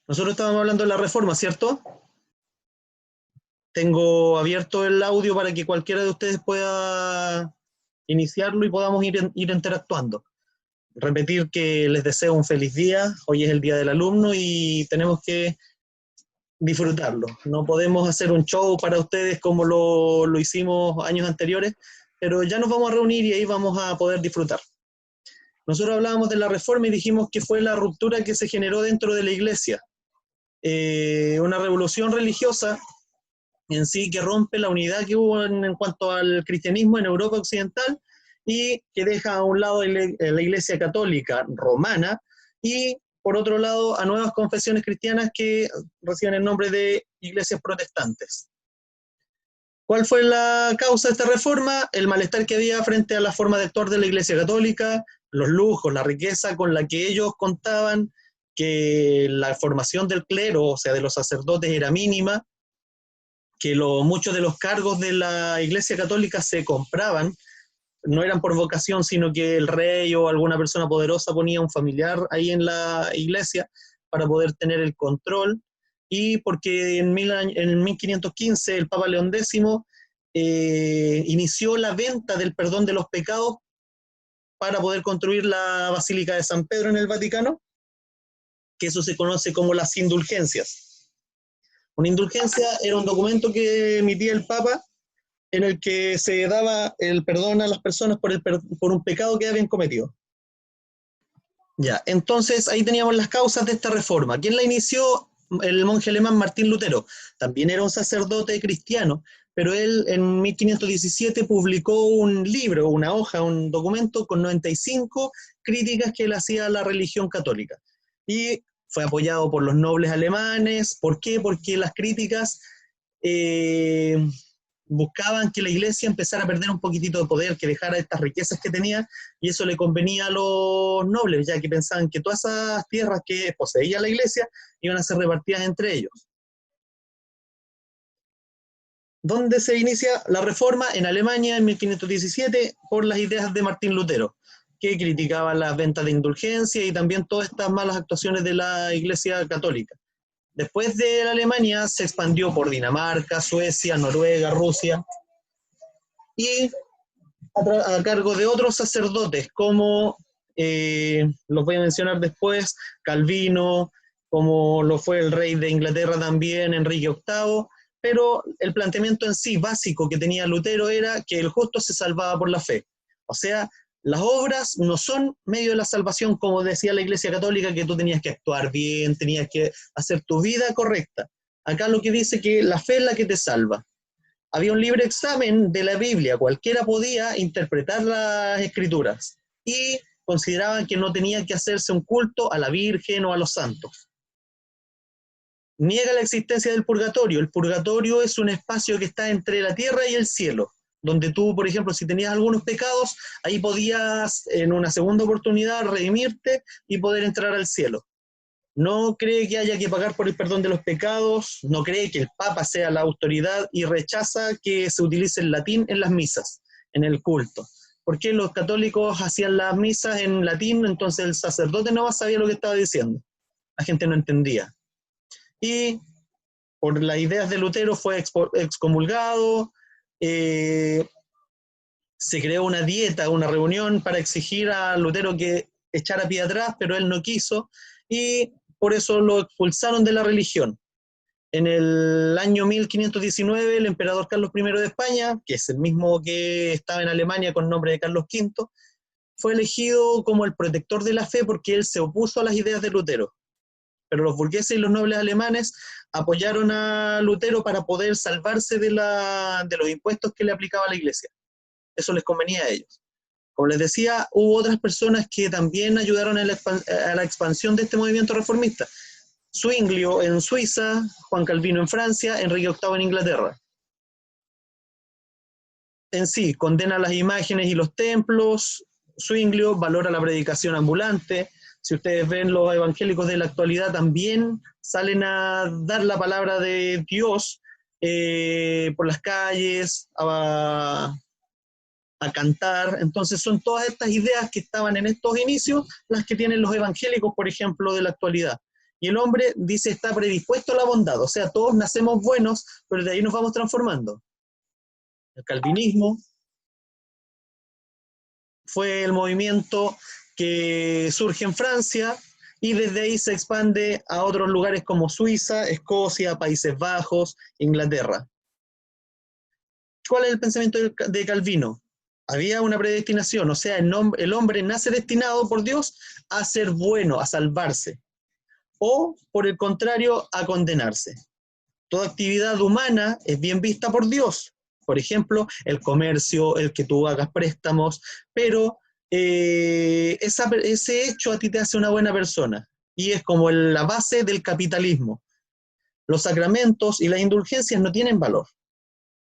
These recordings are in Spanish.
Nosotros estábamos hablando de la reforma, ¿cierto? Tengo abierto el audio para que cualquiera de ustedes pueda iniciarlo y podamos ir interactuando. Repetir que les deseo un feliz día. Hoy es el Día del Alumno y tenemos que disfrutarlo. No podemos hacer un show para ustedes como lo hicimos años anteriores, pero ya nos vamos a reunir y ahí vamos a poder disfrutar. Nosotros hablábamos de la reforma y dijimos que fue la ruptura que se generó dentro de la iglesia. Una revolución religiosa en sí que rompe la unidad que hubo en cuanto al cristianismo en Europa Occidental y que deja a un lado la Iglesia Católica Romana y por otro lado a nuevas confesiones cristianas que reciben el nombre de iglesias protestantes. ¿Cuál fue la causa de esta reforma? El malestar que había frente a la forma de actuar de la Iglesia Católica, los lujos, la riqueza con la que ellos contaban, que la formación del clero, o sea, de los sacerdotes, era mínima, que muchos de los cargos de la Iglesia Católica se compraban, no eran por vocación, sino que el rey o alguna persona poderosa ponía un familiar ahí en la iglesia para poder tener el control, y porque en 1515 el Papa León X inició la venta del perdón de los pecados para poder construir la Basílica de San Pedro en el Vaticano, que eso se conoce como las indulgencias. Una indulgencia era un documento que emitía el Papa en el que se daba el perdón a las personas por un pecado que habían cometido. Ya, entonces ahí teníamos las causas de esta reforma. ¿Quién la inició? El monje alemán Martín Lutero. También era un sacerdote cristiano, pero él en 1517 publicó un libro, una hoja, un documento con 95 críticas que él hacía a la religión católica. Y fue apoyado por los nobles alemanes. ¿Por qué? Porque las críticas buscaban que la iglesia empezara a perder un poquitito de poder, que dejara estas riquezas que tenía, y eso le convenía a los nobles, ya que pensaban que todas esas tierras que poseía la iglesia iban a ser repartidas entre ellos. ¿Dónde se inicia la reforma? En Alemania, en 1517, por las ideas de Martín Lutero, que criticaba las ventas de indulgencia y también todas estas malas actuaciones de la iglesia católica. Después de la Alemania se expandió por Dinamarca, Suecia, Noruega, Rusia, y a cargo de otros sacerdotes, como los voy a mencionar después, Calvino, como lo fue el rey de Inglaterra también, Enrique VIII, pero el planteamiento en sí básico que tenía Lutero era que el justo se salvaba por la fe. O sea, las obras no son medio de la salvación, como decía la Iglesia Católica, que tú tenías que actuar bien, tenías que hacer tu vida correcta. Acá lo que dice que la fe es la que te salva. Había un libre examen de la Biblia, cualquiera podía interpretar las escrituras y consideraban que no tenía que hacerse un culto a la Virgen o a los santos. Niega la existencia del purgatorio. El purgatorio es un espacio que está entre la tierra y el cielo, donde tú, por ejemplo, si tenías algunos pecados, ahí podías en una segunda oportunidad redimirte y poder entrar al cielo. No cree que haya que pagar por el perdón de los pecados, no cree que el Papa sea la autoridad y rechaza que se utilice el latín en las misas, en el culto. Porque los católicos hacían las misas en latín, entonces el sacerdote no sabía lo que estaba diciendo. La gente no entendía. Y por las ideas de Lutero fue excomulgado, se creó una dieta, una reunión para exigir a Lutero que echara pie atrás, pero él no quiso, y por eso lo expulsaron de la religión. En el año 1519, el emperador Carlos I de España, que es el mismo que estaba en Alemania con nombre de Carlos V, fue elegido como el protector de la fe porque él se opuso a las ideas de Lutero. Pero los burgueses y los nobles alemanes apoyaron a Lutero para poder salvarse de los impuestos que le aplicaba la iglesia. Eso les convenía a ellos. Como les decía, hubo otras personas que también ayudaron a la expansión de este movimiento reformista. Zwinglio en Suiza, Juan Calvino en Francia, Enrique VIII en Inglaterra. En sí, condena las imágenes y los templos. Zwinglio valora la predicación ambulante. Si ustedes ven, los evangélicos de la actualidad también salen a dar la palabra de Dios por las calles, a cantar. Entonces son todas estas ideas que estaban en estos inicios las que tienen los evangélicos, por ejemplo, de la actualidad. Y el hombre dice está predispuesto a la bondad, o sea, todos nacemos buenos, pero de ahí nos vamos transformando. El calvinismo fue el movimiento que surge en Francia y desde ahí se expande a otros lugares como Suiza, Escocia, Países Bajos, Inglaterra. ¿Cuál es el pensamiento de Calvino? Había una predestinación, o sea, el hombre nace destinado por Dios a ser bueno, a salvarse, o por el contrario, a condenarse. Toda actividad humana es bien vista por Dios, por ejemplo, el comercio, el que tú hagas préstamos, pero ese hecho a ti te hace una buena persona, y es como la base del capitalismo. Los sacramentos y las indulgencias no tienen valor.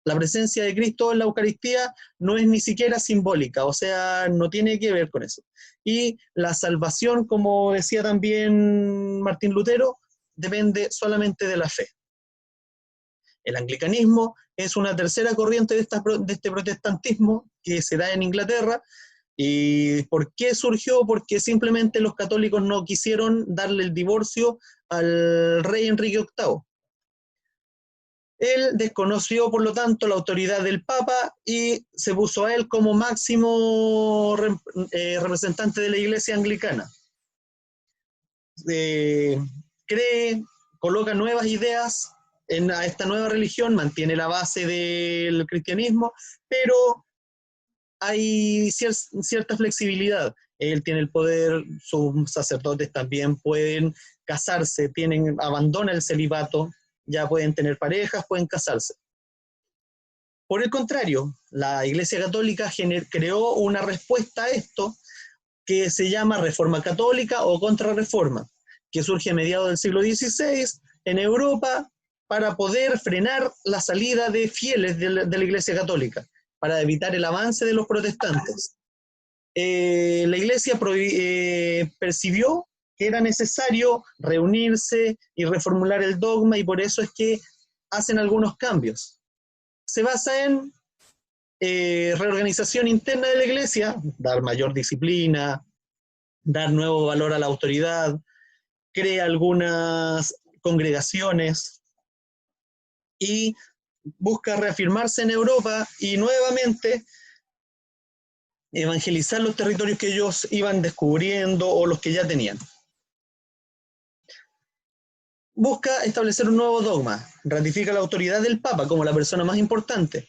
La presencia de Cristo en la Eucaristía no es ni siquiera simbólica, o sea, no tiene que ver con eso. Y la salvación, como decía también Martín Lutero, depende solamente de la fe. El anglicanismo es una tercera corriente de este protestantismo que se da en Inglaterra. ¿Y por qué surgió? Porque simplemente los católicos no quisieron darle el divorcio al rey Enrique VIII. Él desconoció, por lo tanto, la autoridad del Papa y se puso a él como máximo representante de la Iglesia anglicana. Coloca nuevas ideas a esta nueva religión, mantiene la base del cristianismo, pero hay cierta flexibilidad. Él tiene el poder, sus sacerdotes también pueden casarse, abandona el celibato, ya pueden tener parejas, pueden casarse. Por el contrario, la Iglesia Católica creó una respuesta a esto que se llama Reforma Católica o Contrarreforma, que surge a mediados del siglo XVI en Europa para poder frenar la salida de fieles de la Iglesia Católica, para evitar el avance de los protestantes. La Iglesia percibió que era necesario reunirse y reformular el dogma y por eso es que hacen algunos cambios. Se basa en reorganización interna de la Iglesia, dar mayor disciplina, dar nuevo valor a la autoridad, crea algunas congregaciones y busca reafirmarse en Europa y nuevamente evangelizar los territorios que ellos iban descubriendo o los que ya tenían. Busca establecer un nuevo dogma, ratifica la autoridad del Papa como la persona más importante.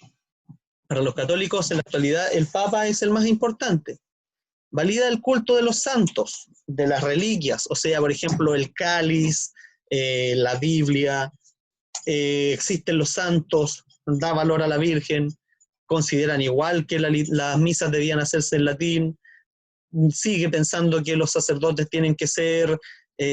Para los católicos en la actualidad el Papa es el más importante. Valida el culto de los santos, de las reliquias, o sea, por ejemplo, el cáliz, la Biblia, existen los santos, da valor a la Virgen, consideran igual que las misas debían hacerse en latín, sigue pensando que los sacerdotes tienen que ser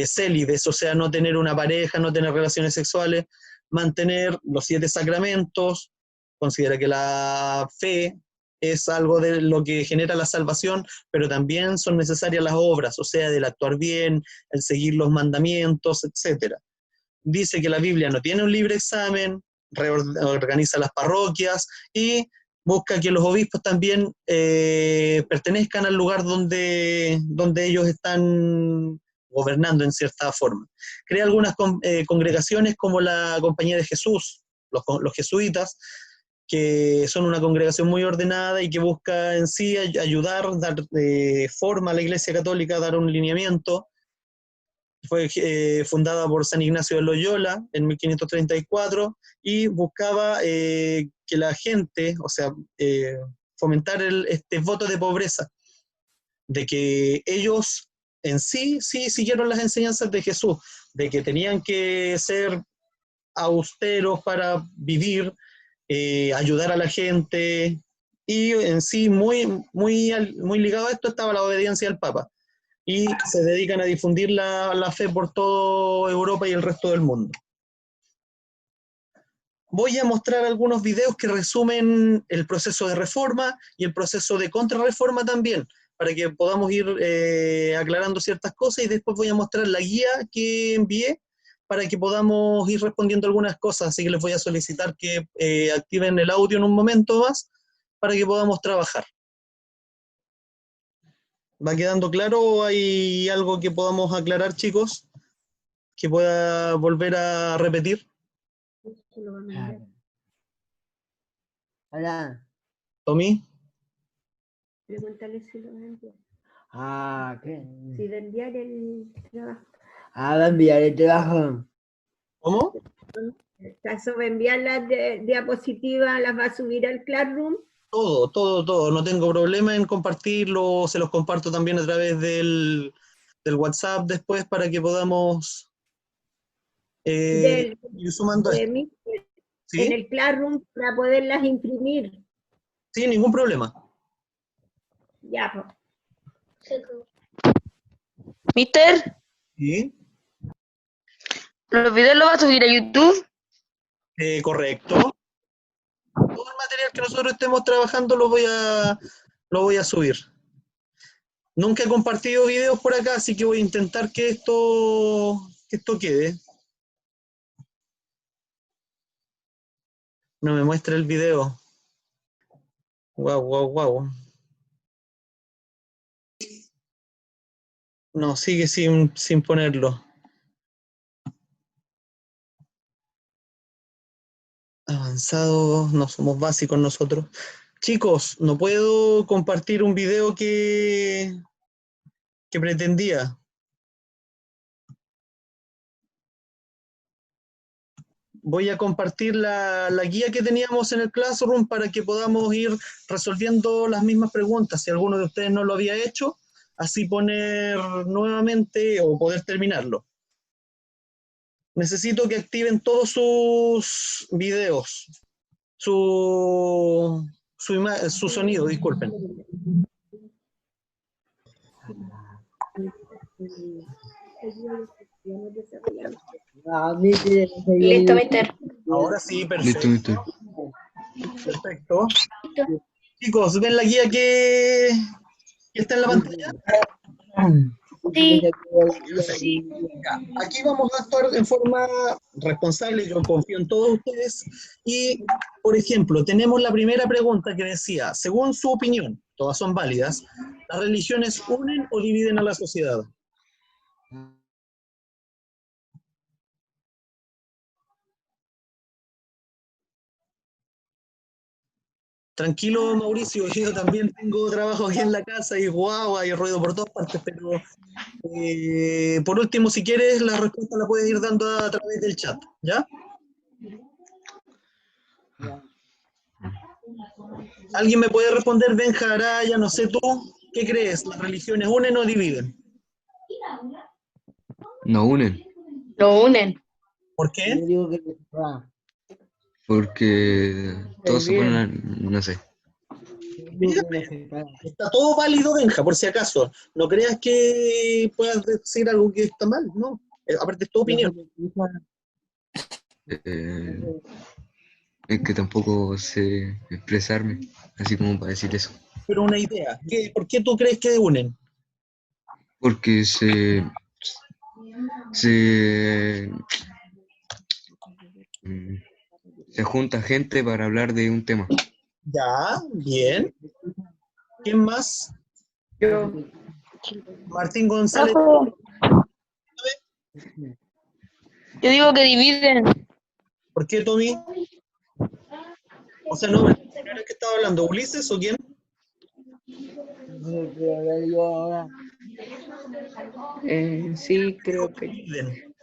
célibes, o sea, no tener una pareja, no tener relaciones sexuales, mantener los 7 sacramentos, considera que la fe es algo de lo que genera la salvación, pero también son necesarias las obras, o sea, del actuar bien, el seguir los mandamientos, etc. Dice que la Biblia no tiene un libre examen, reorganiza las parroquias y busca que los obispos también pertenezcan al lugar donde ellos están gobernando en cierta forma. Crea algunas congregaciones como la Compañía de Jesús, los jesuitas, que son una congregación muy ordenada y que busca en sí ayudar, dar forma a la Iglesia Católica, dar un lineamiento. Fue fundada por San Ignacio de Loyola en 1534 y buscaba que la gente, o sea, fomentar este voto de pobreza, de que ellos en sí siguieron las enseñanzas de Jesús, de que tenían que ser austeros para vivir, ayudar a la gente, y en sí muy ligado a esto estaba la obediencia al Papa, y se dedican a difundir la fe por toda Europa y el resto del mundo. Voy a mostrar algunos videos que resumen el proceso de reforma y el proceso de contrarreforma también, para que podamos ir aclarando ciertas cosas, y después voy a mostrar la guía que envié para que podamos ir respondiendo algunas cosas, así que les voy a solicitar que activen el audio en un momento más para que podamos trabajar. ¿Va quedando claro o hay algo que podamos aclarar, chicos? que pueda volver a repetir? Hola. ¿Tommy? Pregúntale si lo va a enviar. ¿Qué? Si va a enviar el trabajo. Va a enviar el trabajo. ¿Cómo? ¿Acaso va a enviar las diapositivas, las va a subir al Classroom? Todo. No tengo problema en compartirlo. Se los comparto también a través del WhatsApp después para que podamos ir sumando esto. En ¿Sí? el Classroom para poderlas imprimir. Sí, ningún problema. Ya, pues. Mister, ¿Sí? ¿los videos los vas a subir a YouTube? Correcto. Todo el material que nosotros estemos trabajando lo voy a subir. Nunca he compartido videos por acá, así que voy a intentar que esto quede. No me muestra el video. Wow. No, sigue sin ponerlo. Avanzado, no somos básicos nosotros. Chicos, no puedo compartir un video que pretendía. Voy a compartir la guía que teníamos en el Classroom para que podamos ir resolviendo las mismas preguntas. Si alguno de ustedes no lo había hecho, así poner nuevamente o poder terminarlo. Necesito que activen todos sus videos, su sonido, disculpen. Listo, mister. Ahora sí, Listo, perfecto. Perfecto. Chicos, ¿ven la guía que está en la pantalla? Sí. Ya, aquí vamos a actuar en forma responsable, yo confío en todos ustedes. Y, por ejemplo, tenemos la primera pregunta que decía, según su opinión, todas son válidas, ¿las religiones unen o dividen a la sociedad? Tranquilo, Mauricio, yo también tengo trabajo aquí en la casa y guau, hay ruido por todas partes, pero por último, si quieres, la respuesta la puedes ir dando a través del chat, ¿ya? ¿Alguien me puede responder, Benja, Araya, no sé tú? ¿Qué crees? ¿Las religiones unen o dividen? No unen, Lo unen. ¿Por qué? Yo digo que porque todos se ponen a, no sé. Está todo válido, Benja, por si acaso. No creas que puedas decir algo que está mal, no. Aparte es tu opinión. Es que tampoco sé expresarme, así como para decir eso. Pero una idea. ¿Por qué tú crees que unen? Porque se junta gente para hablar de un tema. Ya, bien. ¿Quién más? Yo. Martín González. Yo digo que dividen. ¿Por qué, Tommy? O sea, no, ¿el primero que estaba hablando? ¿Ulises o quién? Sí, creo que. Dividen.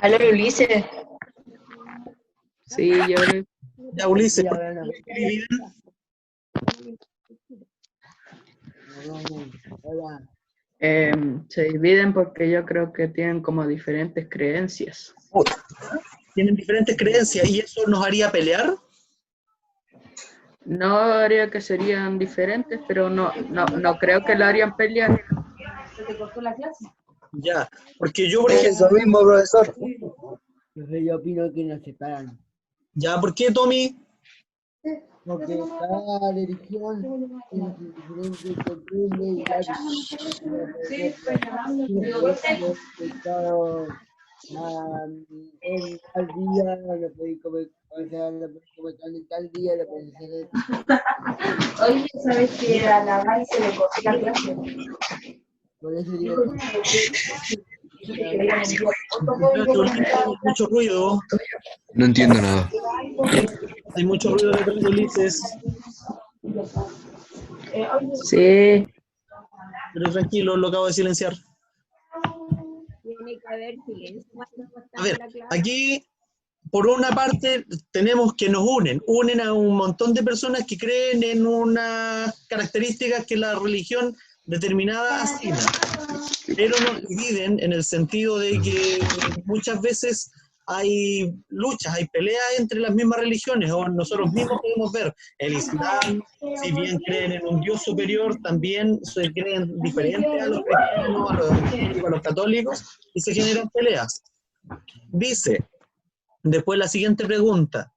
Aló, Ulises. Sí, yo creo. Ya, Ulises, ¿por qué dividen? Se dividen porque yo creo que tienen como diferentes creencias. Tienen diferentes creencias y eso nos haría pelear. No haría que serían diferentes, pero no creo que lo harían pelear. Ya, porque yo, por ejemplo... Eso mismo, profesor. Yo opino que nos separan. Ya, ¿por qué, Tommy? Porque cada religión tiene sus diferentes costumbres y en tal día no podéis comer, o sea, no podéis comer carne en tal día, no podéis hacer esto. Oye, ¿sabes que a la Val se le cortó la clase? Por eso digo, Mucho ruido, No entiendo nada. hay mucho ruido detrás de Ulises, Sí. pero tranquilo, lo acabo de silenciar. Tiene que haber silencio cuando A estamos ver, en la clase. aquí, por una parte, tenemos que nos unen a un montón de personas que creen en unas características que la religión determinada asigna, pero nos dividen en el sentido de que muchas veces hay luchas, hay peleas entre las mismas religiones, o nosotros mismos podemos ver el Islam, si bien creen en un Dios superior, también se creen diferentes a los cristianos, a los evangélicos, a los católicos, y se generan peleas. Dice, después la siguiente pregunta,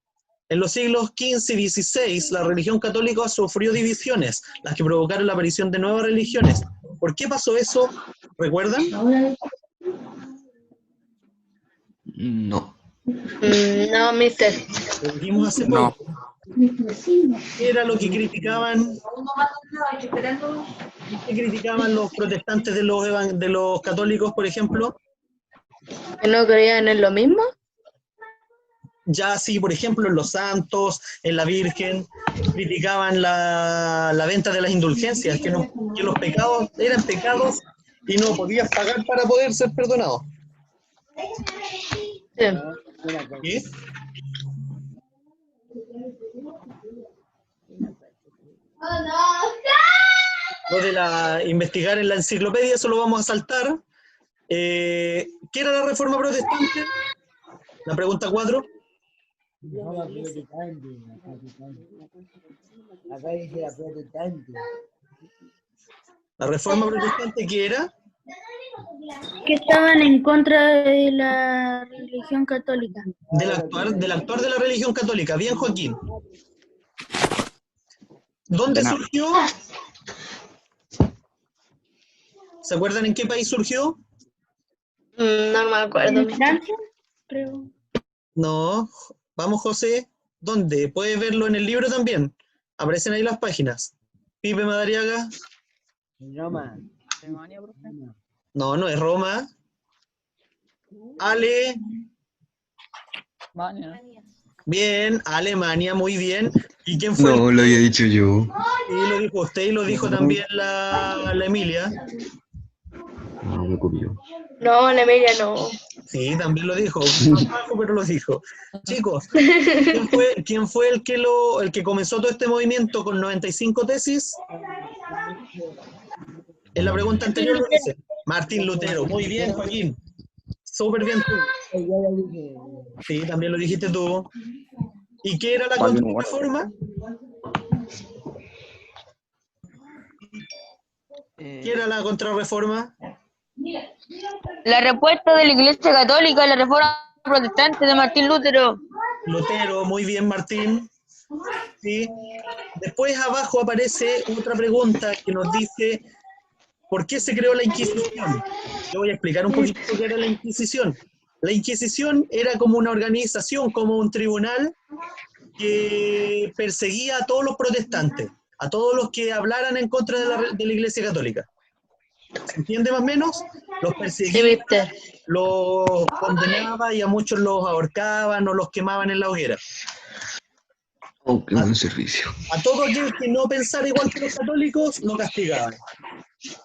en los siglos XV y XVI, la religión católica sufrió divisiones, las que provocaron la aparición de nuevas religiones. ¿Por qué pasó eso? ¿Recuerdan? No. No, mister. Lo dijimos hace No. poco. ¿Qué era lo que criticaban? ¿Qué criticaban los protestantes de los católicos, por ejemplo? ¿Que no creían en lo mismo? Ya sí, por ejemplo, en los santos, en la Virgen, criticaban la venta de las indulgencias, que los pecados eran pecados y no podías pagar para poder ser perdonado. Sí. ¿Qué? Lo de investigar en la enciclopedia, eso lo vamos a saltar. ¿Qué era la reforma protestante? La pregunta 4. no, la protestante. Acá dice la protestante. ¿La reforma protestante qué era? Que estaban en contra de la religión católica. Del actuar de la religión católica. Bien, Joaquín. ¿Dónde surgió? ¿Se acuerdan en qué país surgió? No me acuerdo. En Francia, creo. No. Vamos, José. ¿Dónde? Puedes verlo en el libro también. Aparecen ahí las páginas. Pipe Madariaga. En Roma. No, no es Roma. Ale. Bien, Alemania, muy bien. ¿Y quién fue? No, lo había dicho yo. Sí, lo dijo usted y lo dijo también la Emilia. No, me copió. No, la Emilia no. Sí, también lo dijo. Más bajo, pero lo dijo. Chicos, ¿quién fue el que comenzó todo este movimiento con 95 tesis? En la pregunta anterior lo dice. Martín Lutero. Muy bien, Joaquín. Súper bien tú. Ya lo dije. Sí, también lo dijiste tú. ¿Y qué era la contrarreforma? ¿Qué era la contrarreforma? La respuesta de la Iglesia Católica a la reforma protestante de Martín Lutero. Lutero, muy bien, Martín. Sí. Después abajo aparece otra pregunta que nos dice ¿por qué se creó la Inquisición? Yo voy a explicar un poquito qué era la Inquisición. La Inquisición era como una organización, como un tribunal que perseguía a todos los protestantes, a todos los que hablaran en contra de la Iglesia Católica. ¿Se entiende más o menos? Los Sí, perseguía, mister. los condenaba y a muchos los ahorcaban o los quemaban en la hoguera. Oh, qué buen servicio. A todo aquel que no pensara igual que los católicos, lo castigaban.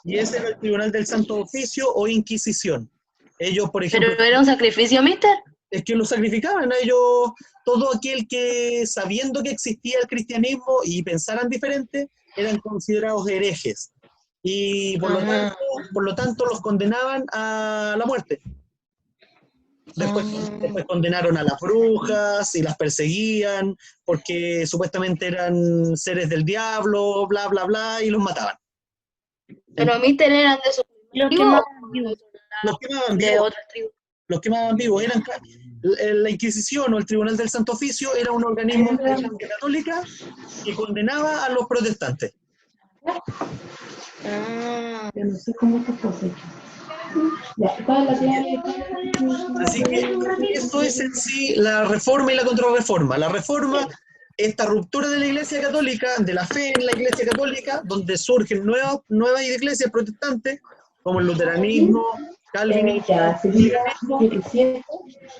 Y ese era el Tribunal del Santo Oficio o Inquisición. Ellos, por ejemplo, ¿Pero era un sacrificio, mister? es que lo sacrificaban a ellos, todo aquel que, sabiendo que existía el cristianismo y pensaran diferente, eran considerados herejes. Y por lo tanto los condenaban a la muerte. Después condenaron a las brujas y las perseguían porque supuestamente eran seres del diablo, bla, bla, bla, y los mataban. Pero mister eran de su Los tribu quemaban vivos. Los quemaban de vivos. otra tribu. Los quemaban vivos. La Inquisición o el Tribunal del Santo Oficio era un organismo de la Iglesia Católica que condenaba a los protestantes. Así que esto es en sí la reforma y la contrarreforma. La reforma, esta ruptura de la Iglesia Católica, de la fe en la Iglesia Católica, donde surgen nuevas iglesias protestantes, como el luteranismo, calvinismo,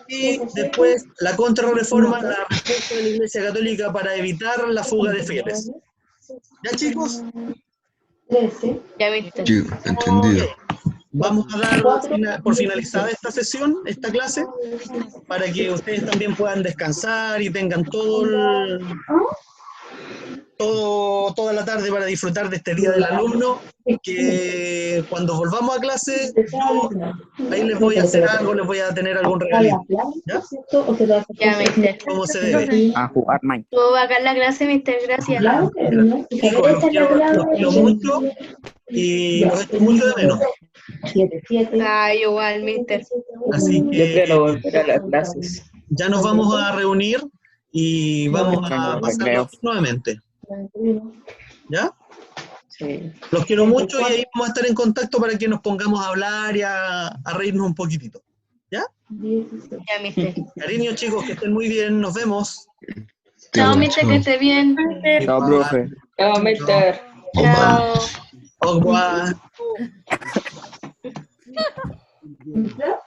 y después la contrarreforma, la respuesta de la Iglesia Católica para evitar la fuga de fieles. ¿Ya, chicos? Ya viste. Sí, entendido. Vamos a dar por finalizada esta sesión, esta clase, para que ustedes también puedan descansar y tengan toda la tarde para disfrutar de este Día del Alumno, que cuando volvamos a clase, yo ahí les voy a hacer algo, les voy a tener algún regalito. ¿Ya? Ya viste. ¿Cómo se debe? A jugar Minecraft. Todo bacán la clase, mister, gracias. Chicos, los quiero mucho y los echo mucho de menos. Ah, igual, mister. Así Yo que quiero volver a las clases. ya nos vamos a reunir y vamos a pasarlo nuevamente. ¿Ya? Sí. Los quiero mucho y ahí vamos a estar en contacto para que nos pongamos a hablar y a reírnos un poquitito. ¿Ya? Ya, mister. Cariño, chicos, que estén muy bien. Nos vemos. Chao, mister, que esté bien. Chao, profe. Chao, mister. Au revoir. ¿Listo?